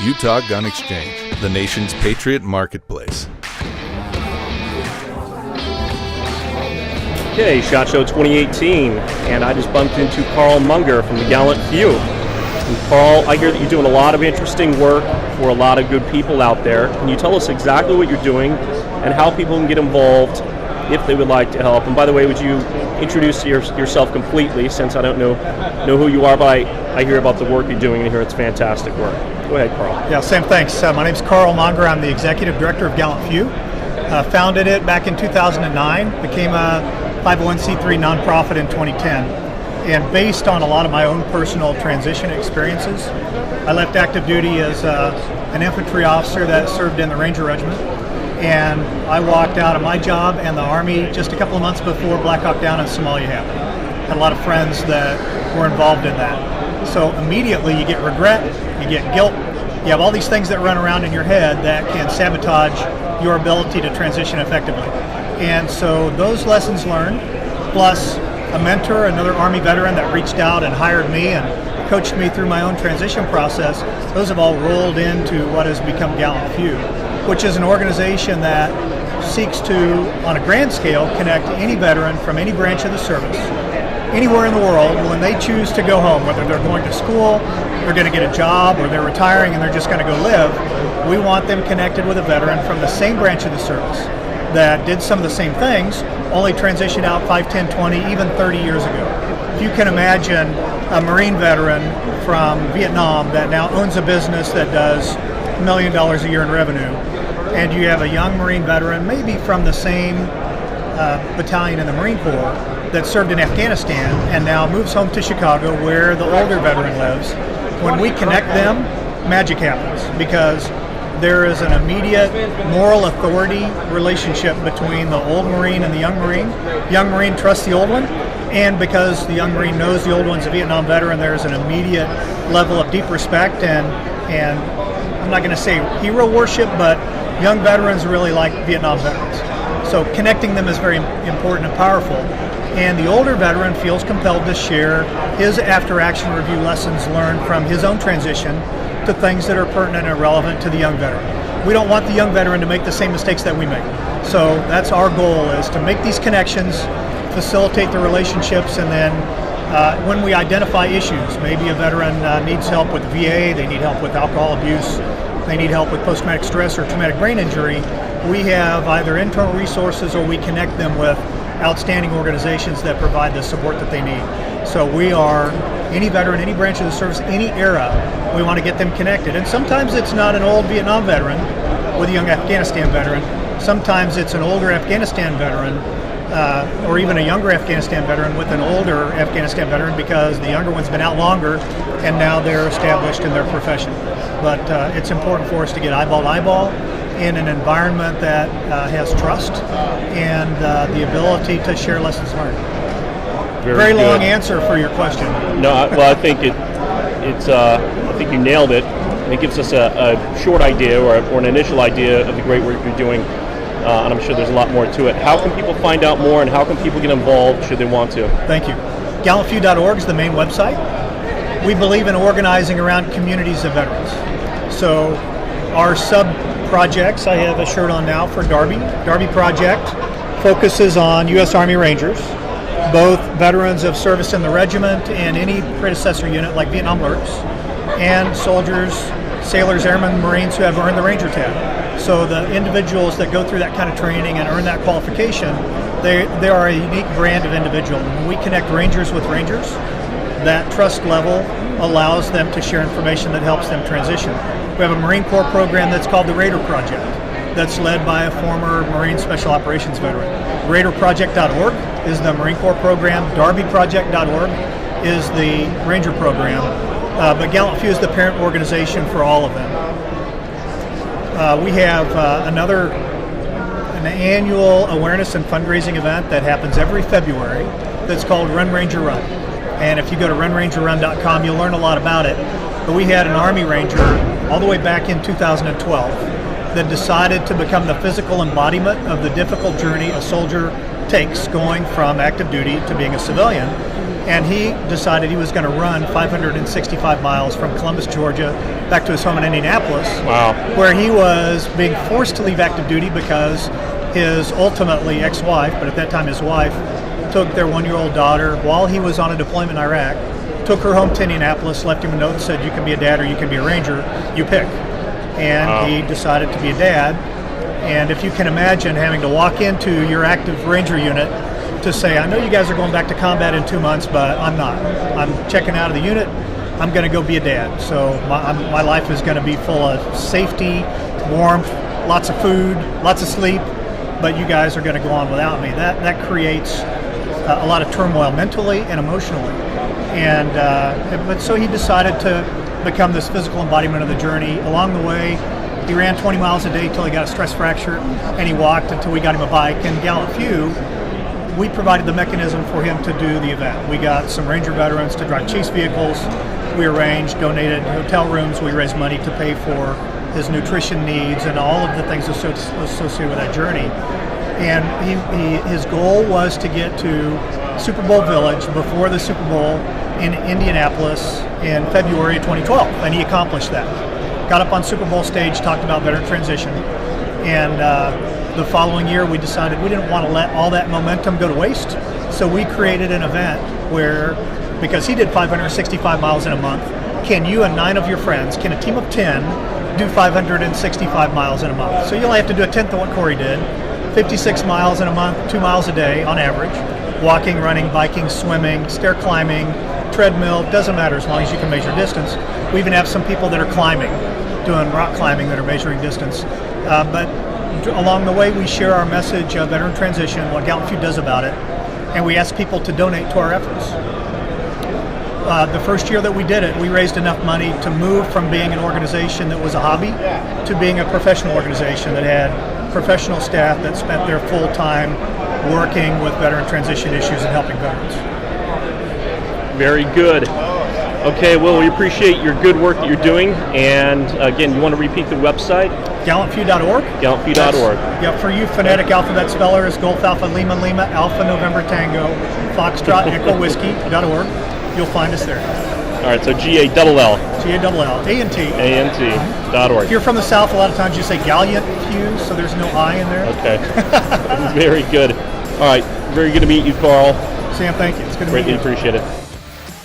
Utah Gun Exchange, the nation's Patriot Marketplace. Okay, SHOT Show 2018, and I just bumped into Carl Munger from the Gallant Few. And Carl, I hear that you're doing a lot of interesting work for a lot of good people out there. Can you tell us exactly what you're doing and how people can get involved if they would like to help? And by the way, would you introduce yourself completely, since I don't know who you are, but I hear about the work you're doing and hear it's fantastic work. Go ahead, Carl. Yeah, Sam, thanks. My name's Carl Munger. I'm the Executive Director of Gallant Few. Founded it back in 2009, became a 501c3 nonprofit in 2010. And based on a lot of my own personal transition experiences, I left active duty as an infantry officer that served in the Ranger Regiment. And I walked out of my job and the Army just a couple of months before Black Hawk Down in Somalia happened. Had a lot of friends that were involved in that. So immediately you get regret, you get guilt, you have all these things that run around in your head that can sabotage your ability to transition effectively. And so those lessons learned, plus a mentor, another Army veteran that reached out and hired me and coached me through my own transition process, those have all rolled into what has become Gallant Few, which is an organization that seeks to, on a grand scale, connect any veteran from any branch of the service, anywhere in the world, when they choose to go home, whether they're going to school, they're going to get a job, or they're retiring and they're just going to go live. We want them connected with a veteran from the same branch of the service that did some of the same things, only transitioned out 5, 10, 20, even 30 years ago. If you can imagine a Marine veteran from Vietnam that now owns a business that does $1 million a year in revenue, and you have a young Marine veteran, maybe from the same battalion in the Marine Corps, that served in Afghanistan and now moves home to Chicago where the older veteran lives. When we connect them, magic happens, because there is an immediate moral authority relationship between the old Marine and the young Marine. Young Marine trusts the old one, and because the young Marine knows the old one's a Vietnam veteran, there's an immediate level of deep respect and I'm not going to say hero worship, but young veterans really like Vietnam veterans. So connecting them is very important and powerful. And the older veteran feels compelled to share his after-action review lessons learned from his own transition to things that are pertinent and relevant to the young veteran. We don't want the young veteran to make the same mistakes that we make. So that's our goal, is to make these connections, facilitate the relationships, and then when we identify issues, maybe a veteran needs help with VA, they need help with alcohol abuse, they need help with post-traumatic stress or traumatic brain injury, we have either internal resources or we connect them with outstanding organizations that provide the support that they need. So we are, any veteran, any branch of the service, any era, we want to get them connected. And sometimes it's not an old Vietnam veteran with a young Afghanistan veteran. Sometimes it's an older Afghanistan veteran or even a younger Afghanistan veteran with an older Afghanistan veteran, because the younger one's been out longer and now they're established in their profession. But it's important for us to get eyeball to eyeball in an environment that has trust and the ability to share lessons learned. Very long answer for your question. No, well, I think I think you nailed it. It gives us a short idea or an initial idea of the great work you're doing, and I'm sure there's a lot more to it. How can people find out more, and how can people get involved should they want to? Thank you. GallantFew.org is the main website. We believe in organizing around communities of veterans. So our sub-projects, I have a shirt on now for Darby. Darby Project focuses on U.S. Army Rangers, both veterans of service in the regiment and any predecessor unit like Vietnam Lurks, and soldiers, sailors, airmen, Marines who have earned the Ranger tab. So the individuals that go through that kind of training and earn that qualification, they are a unique brand of individual. When we connect Rangers with Rangers, that trust level allows them to share information that helps them transition. We have a Marine Corps program that's called the Raider Project, that's led by a former Marine Special Operations veteran. RaiderProject.org is the Marine Corps program. DarbyProject.org is the Ranger program. But Gallant Few is the parent organization for all of them. We have an annual awareness and fundraising event that happens every February that's called Run Ranger Run. And if you go to runrangerrun.com, you'll learn a lot about it. But we had an Army Ranger all the way back in 2012 that decided to become the physical embodiment of the difficult journey a soldier takes going from active duty to being a civilian. And he decided he was going to run 565 miles from Columbus, Georgia, back to his home in Indianapolis. Wow. Where he was being forced to leave active duty because his ultimately ex-wife, but at that time his wife, took their 1-year-old daughter while he was on a deployment in Iraq, took her home to Indianapolis, left him a note and said, you can be a dad or you can be a ranger, you pick. And he decided to be a dad. And if you can imagine having to walk into your active ranger unit to say, I know you guys are going back to combat in 2 months, but I'm not. I'm checking out of the unit. I'm going to go be a dad. So my life is going to be full of safety, warmth, lots of food, lots of sleep, but you guys are going to go on without me. That creates a lot of turmoil mentally and emotionally. And but so he decided to become this physical embodiment of the journey. Along the way, he ran 20 miles a day until he got a stress fracture, and he walked until we got him a bike. And Gallant Few, we provided the mechanism for him to do the event. We got some Ranger veterans to drive chase vehicles. We arranged, donated hotel rooms. We raised money to pay for his nutrition needs and all of the things associated with that journey. And his goal was to get to Super Bowl Village before the Super Bowl in Indianapolis in February of 2012, and he accomplished that. Got up on Super Bowl stage, talked about veteran transition, and the following year we decided we didn't want to let all that momentum go to waste, so we created an event where, because he did 565 miles in a month, can you and 9 of your friends, can a team of 10 do 565 miles in a month? So you only have to do a tenth of what Corey did, 56 miles in a month, 2 miles a day on average, walking, running, biking, swimming, stair climbing, treadmill, doesn't matter as long as you can measure distance. We even have some people that are climbing, doing rock climbing that are measuring distance. But along the way, we share our message of veteran transition, what Gallant Few does about it, and we ask people to donate to our efforts. The first year that we did it, we raised enough money to move from being an organization that was a hobby to being a professional organization that had professional staff that spent their full time working with veteran transition issues and helping veterans. Very good. Okay, well, we appreciate your good work that you're doing. And again, you want to repeat the website? GallantFew.org. GallantFew.org. Yeah, for you phonetic alphabet spellers, Golf Alpha Lima Lima Alpha November Tango Foxtrot Echo Whiskey.org. You'll find us there. All right, so G-A-L-L. G-A-L-L. A-N-T. A-N-T.org. If you're from the South, a lot of times you say Gallant Few, so there's no I in there. Okay. Very good. All right, very good to meet you, Carl. Sam, thank you. It's good to meet you. Greatly appreciate it.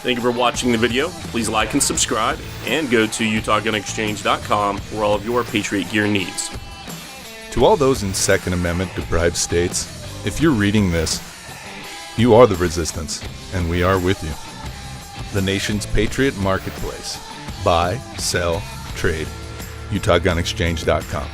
Thank you for watching the video. Please like and subscribe, and go to UtahGunExchange.com for all of your Patriot gear needs. To all those in Second Amendment deprived states, if you're reading this, you are the resistance, and we are with you. The nation's Patriot Marketplace. Buy, sell, trade. UtahGunExchange.com.